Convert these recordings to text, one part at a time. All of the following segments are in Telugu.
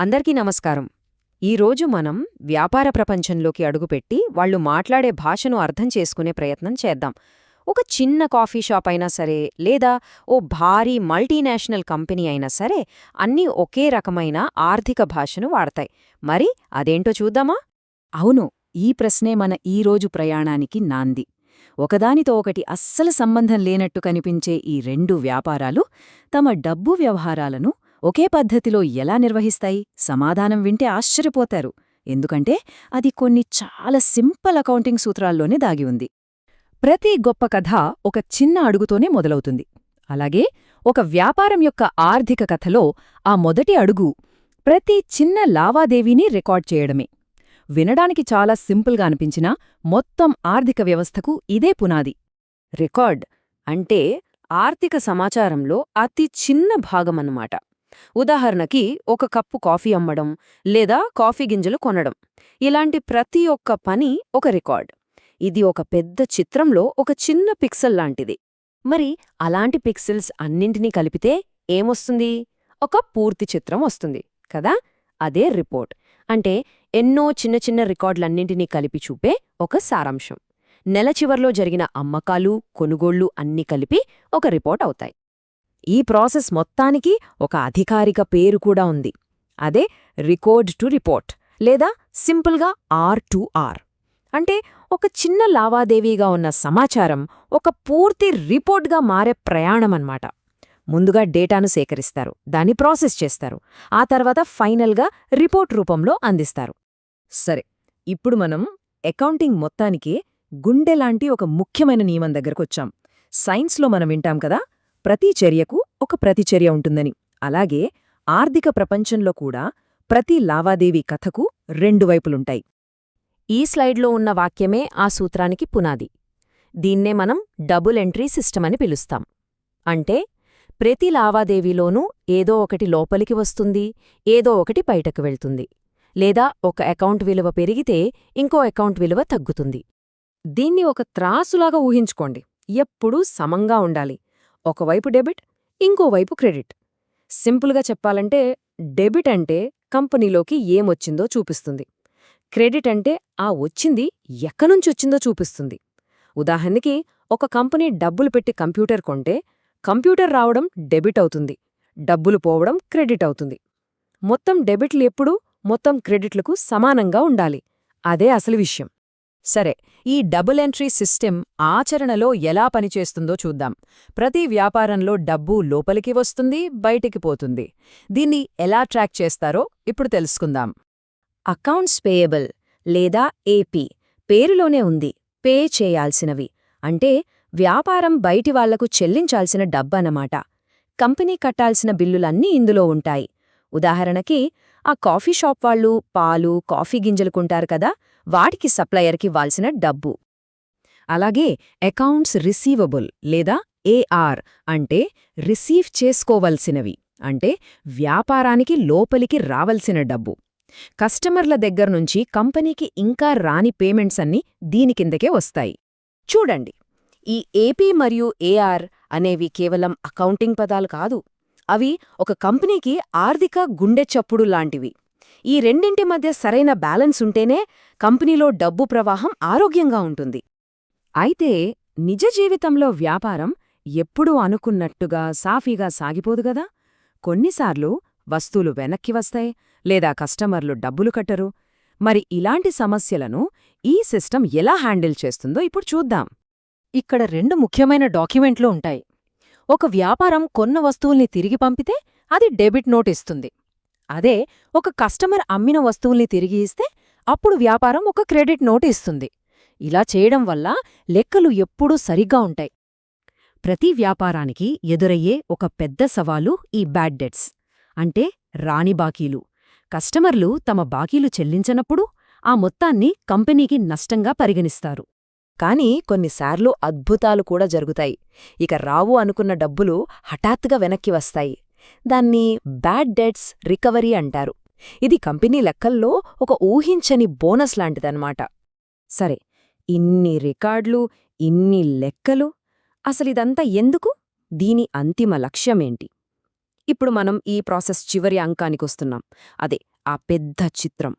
అందరికీ నమస్కారం. ఈరోజు మనం వ్యాపార ప్రపంచంలోకి అడుగుపెట్టి వాళ్ళు మాట్లాడే భాషను అర్థం చేసుకునే ప్రయత్నం చేద్దాం. ఒక చిన్న కాఫీ షాప్ అయినా సరే, లేదా ఓ భారీ మల్టీనేషనల్ కంపెనీ అయినా సరే, అన్నీ ఒకే రకమైన ఆర్థిక భాషను వాడతాయి. మరి అదేంటో చూద్దామా? అవును, ఈ ప్రశ్నే మన ఈరోజు ప్రయాణానికి నాంది. ఒకదానితో ఒకటి అస్సలు సంబంధం లేనట్టు కనిపించే ఈ రెండు వ్యాపారాలు తమ డబ్బు వ్యవహారాలను ఒకే పద్ధతిలో ఎలా నిర్వహిస్తాయి? సమాధానం వింటే ఆశ్చర్యపోతారు. ఎందుకంటే అది కొన్ని చాలా సింపుల్ అకౌంటింగ్ సూత్రాల్లోనే దాగి ఉంది. ప్రతి గొప్ప కథ ఒక చిన్న అడుగుతోనే మొదలవుతుంది. అలాగే ఒక వ్యాపారం యొక్క ఆర్థిక కథలో ఆ మొదటి అడుగు ప్రతి చిన్న లావాదేవీని రికార్డ్ చేయడమే. వినడానికి చాలా సింపుల్గా అనిపించినా మొత్తం ఆర్థిక వ్యవస్థకు ఇదే పునాది. రికార్డ్ అంటే ఆర్థిక సమాచారంలో అతి చిన్న భాగమన్నమాట. ఉదాహరణకి ఒక కప్పు కాఫీ అమ్మడం, లేదా కాఫీ గింజలు కొనడం. ఇలాంటి ప్రతి ఒక్క పని ఒక రికార్డ్. ఇది ఒక పెద్ద చిత్రంలో ఒక చిన్న పిక్సెల్ లాంటిది. మరి అలాంటి పిక్సెల్స్ అన్నింటినీ కలిపితే ఏమొస్తుంది? ఒక పూర్తి చిత్రం వస్తుంది కదా? అదే రిపోర్ట్. అంటే ఎన్నో చిన్న చిన్న రికార్డులన్నింటినీ కలిపి చూపే ఒక సారాంశం. నెల చివర్లో జరిగిన అమ్మకాలు, కొనుగోళ్లు అన్నీ కలిపి ఒక రిపోర్ట్ అవుతాయి. ఈ ప్రాసెస్ మొత్తానికి ఒక అధికారిక పేరు కూడా ఉంది. అదే రికార్డ్ టు రిపోర్ట్, లేదా సింపుల్గా R2R. అంటే ఒక చిన్న లావాదేవీగా ఉన్న సమాచారం ఒక పూర్తి రిపోర్ట్గా మారే ప్రయాణమన్నమాట. ముందుగా డేటాను సేకరిస్తారు, దాన్ని ప్రాసెస్ చేస్తారు, ఆ తర్వాత ఫైనల్గా రిపోర్ట్ రూపంలో అందిస్తారు. సరే, ఇప్పుడు మనం అకౌంటింగ్ మొత్తానికే గుండెలాంటి ఒక ముఖ్యమైన నియమం దగ్గరకొచ్చాం. సైన్స్లో మనం వింటాం కదా, ప్రతి చర్యకు ఒక ప్రతిచర్య ఉంటుందని. అలాగే ఆర్థిక ప్రపంచంలో కూడా ప్రతి లావాదేవీ కథకు రెండు వైపులుంటాయి. ఈ స్లైడ్లో ఉన్న వాక్యమే ఆ సూత్రానికి పునాది. దీన్నే మనం డబుల్ ఎంట్రీ సిస్టమ్ అని పిలుస్తాం. అంటే ప్రతి లావాదేవీలోనూ ఏదో ఒకటి లోపలికి వస్తుంది, ఏదో ఒకటి బయటకు వెళ్తుంది. లేదా ఒక అకౌంట్ విలువ పెరిగితే ఇంకో అకౌంట్ విలువ తగ్గుతుంది. దీన్ని ఒక త్రాసులాగా ఊహించుకోండి. ఎప్పుడూ సమంగా ఉండాలి. ఒకవైపు డెబిట్, ఇంకోవైపు క్రెడిట్. సింపుల్గా చెప్పాలంటే డెబిట్ అంటే కంపెనీలోకి ఏమొచ్చిందో చూపిస్తుంది. క్రెడిట్ అంటే ఆ వచ్చింది ఎక్కనుంచొచ్చిందో చూపిస్తుంది. ఉదాహరణకి ఒక కంపెనీ డబ్బులు పెట్టి కంప్యూటర్ కొంటే కంప్యూటర్ రావడం డెబిట్ అవుతుంది, డబ్బులు పోవడం క్రెడిట్ అవుతుంది. మొత్తం డెబిట్లు ఎప్పుడూ మొత్తం క్రెడిట్లకు సమానంగా ఉండాలి. అదే అసలు విషయం. సరే, ఈ డబుల్ ఎంట్రీ సిస్టమ్ ఆచరణలో ఎలా పనిచేస్తుందో చూద్దాం. ప్రతి వ్యాపారంలో డబ్బు లోపలికి వస్తుంది, బయటికి పోతుంది. దీన్ని ఎలా ట్రాక్ చేస్తారో ఇప్పుడు తెలుసుకుందాం. అకౌంట్స్ పేయబుల్ లేదా ఏపీ పేరులోనే ఉంది, పే చేయాల్సినవి. అంటే వ్యాపారం బయటి వాళ్లకు చెల్లించాల్సిన డబ్బన్నమాట. కంపెనీ కట్టాల్సిన బిల్లులన్నీ ఇందులో ఉంటాయి. ఉదాహరణకి ఆ కాఫీ షాప్ వాళ్ళు పాలు, కాఫీ గింజలు కొంటారు కదా, వాటికి సప్లయర్కి ఇవ్వాల్సిన డబ్బు. అలాగే అకౌంట్స్ రిసీవబుల్ లేదా ఏఆర్ అంటే రిసీవ్ చేసుకోవలసినవి. అంటే వ్యాపారానికి లోపలికి రావలసిన డబ్బు. కస్టమర్ల దగ్గర్నుంచి కంపెనీకి ఇంకా రాని పేమెంట్స్ అన్నీ దీని కిందకే వస్తాయి. చూడండి, ఈ ఏపీ మరియు ఏఆర్ అనేవి కేవలం అకౌంటింగ్ పదాలు కాదు. అవి ఒక కంపెనీకి ఆర్థిక గుండె చప్పుడు లాంటివి. ఈ రెండింటి మధ్య సరైన బ్యాలెన్స్ ఉంటేనే కంపెనీలో డబ్బు ప్రవాహం ఆరోగ్యంగా ఉంటుంది. అయితే నిజ జీవితంలో వ్యాపారం ఎప్పుడూ అనుకున్నట్టుగా సాఫీగా సాగిపోదుగదా. కొన్నిసార్లు వస్తువులు వెనక్కి వస్తాయి, లేదా కస్టమర్లు డబ్బులు కట్టరు. మరి ఇలాంటి సమస్యలను ఈ సిస్టమ్ ఎలా హ్యాండిల్ చేస్తుందో ఇప్పుడు చూద్దాం. ఇక్కడ రెండు ముఖ్యమైన డాక్యుమెంట్లు ఉంటాయి. ఒక వ్యాపారం కొన్న వస్తువుల్ని తిరిగి పంపితే అది డెబిట్ నోట్ ఇస్తుంది. అదే ఒక కస్టమర్ అమ్మిన వస్తువుల్ని తిరిగి ఇస్తే అప్పుడు వ్యాపారం ఒక క్రెడిట్ నోట్ ఇస్తుంది. ఇలా చేయడం వల్ల లెక్కలు ఎప్పుడూ సరిగ్గా ఉంటాయి. ప్రతి వ్యాపారానికి ఎదురయ్యే ఒక పెద్ద సవాలు ఈ బ్యాడ్ డెట్స్, అంటే రాని బాకీలు. కస్టమర్లు తమ బాకీలు చెల్లించనప్పుడు ఆ మొత్తాన్ని కంపెనీకి నష్టంగా పరిగణిస్తారు. కానీ కొన్నిసార్లు అద్భుతాలు కూడా జరుగుతాయి. ఇక రావు అనుకున్న డబ్బులు హఠాత్తుగా వెనక్కి వస్తాయి. దాన్ని బ్యాడ్ డెట్స్ రికవరీ అంటారు. ఇది కంపెనీ లెక్కల్లో ఒక ఊహించని బోనస్ లాంటిదన్నమాట. సరే, ఇన్ని రికార్డులు, ఇన్ని లెక్కలు, అసలిదంతా ఎందుకు? దీని అంతిమ లక్ష్యమేంటి? ఇప్పుడు మనం ఈ ప్రాసెస్ చివరి అంకానికొస్తున్నాం. అదే ఆ పెద్ద చిత్రం.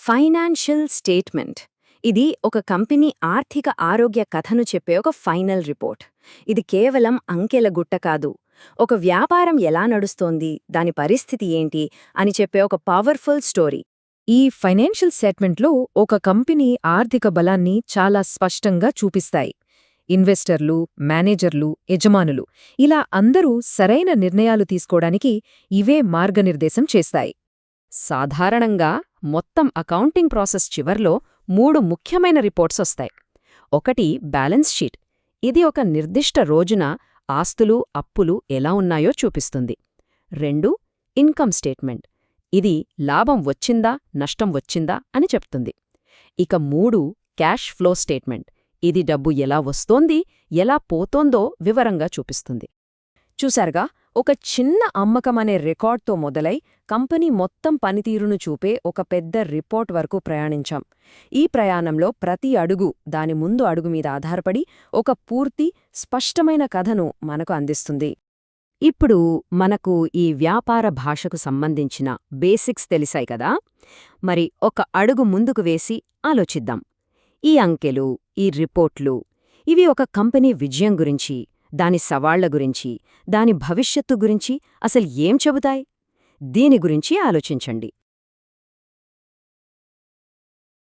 Financial statement. ఇది ఒక కంపెనీ ఆర్థిక ఆరోగ్య కథను చెప్పే ఒక ఫైనల్ రిపోర్ట్. ఇది కేవలం అంకెల గుట్ట కాదు. ఒక వ్యాపారం ఎలా నడుస్తోంది, దాని పరిస్థితి ఏంటి అని చెప్పే ఒక పవర్ఫుల్ స్టోరీ. ఈ ఫైనాన్షియల్ స్టేట్మెంట్లో ఒక కంపెనీ ఆర్థిక బలాన్ని చాలా స్పష్టంగా చూపిస్తాయి. ఇన్వెస్టర్లు, మేనేజర్లు, యజమానులు ఇలా అందరూ సరైన నిర్ణయాలు తీసుకోవడానికి ఇవే మార్గనిర్దేశం చేస్తాయి. సాధారణంగా మొత్తం అకౌంటింగ్ ప్రాసెస్ చివర్లో 3 ముఖ్యమైన రిపోర్ట్స్ వస్తాయి. ఒకటి బ్యాలెన్స్ షీట్. ఇది ఒక నిర్దిష్ట రోజున ఆస్తులు, అప్పులు ఎలా ఉన్నాయో చూపిస్తుంది. 2 ఇన్కమ్ స్టేట్మెంట్. ఇది లాభం వచ్చిందా, నష్టం వచ్చిందా అని చెప్తుంది. ఇక 3 క్యాష్ ఫ్లో స్టేట్మెంట్. ఇది డబ్బు ఎలా వస్తోంది, ఎలా పోతోందో వివరంగా చూపిస్తుంది. చూశారుగా, ఒక చిన్న అమ్మకమనే రికార్డ్తో మొదలై కంపెనీ మొత్తం పనితీరును చూపే ఒక పెద్ద రిపోర్ట్ వరకు ప్రయాణించాం. ఈ ప్రయాణంలో ప్రతి అడుగు దాని ముందు అడుగు మీద ఆధారపడి ఒక పూర్తి, స్పష్టమైన కథను మనకు అందిస్తుంది. ఇప్పుడు మనకు ఈ వ్యాపార భాషకు సంబంధించిన బేసిక్స్ తెలిసాయి కదా. మరి ఒక అడుగు ముందుకు వేసి ఆలోచిద్దాం. ఈ అంకెలు, ఈ రిపోర్ట్లు, ఇవి ఒక కంపెనీ విజయం గురించి, దాని సవాళ్ల గురించి, దాని భవిష్యత్తు గురించి అసలు ఏం చెబుతాయి? దీని గురించి ఆలోచించండి.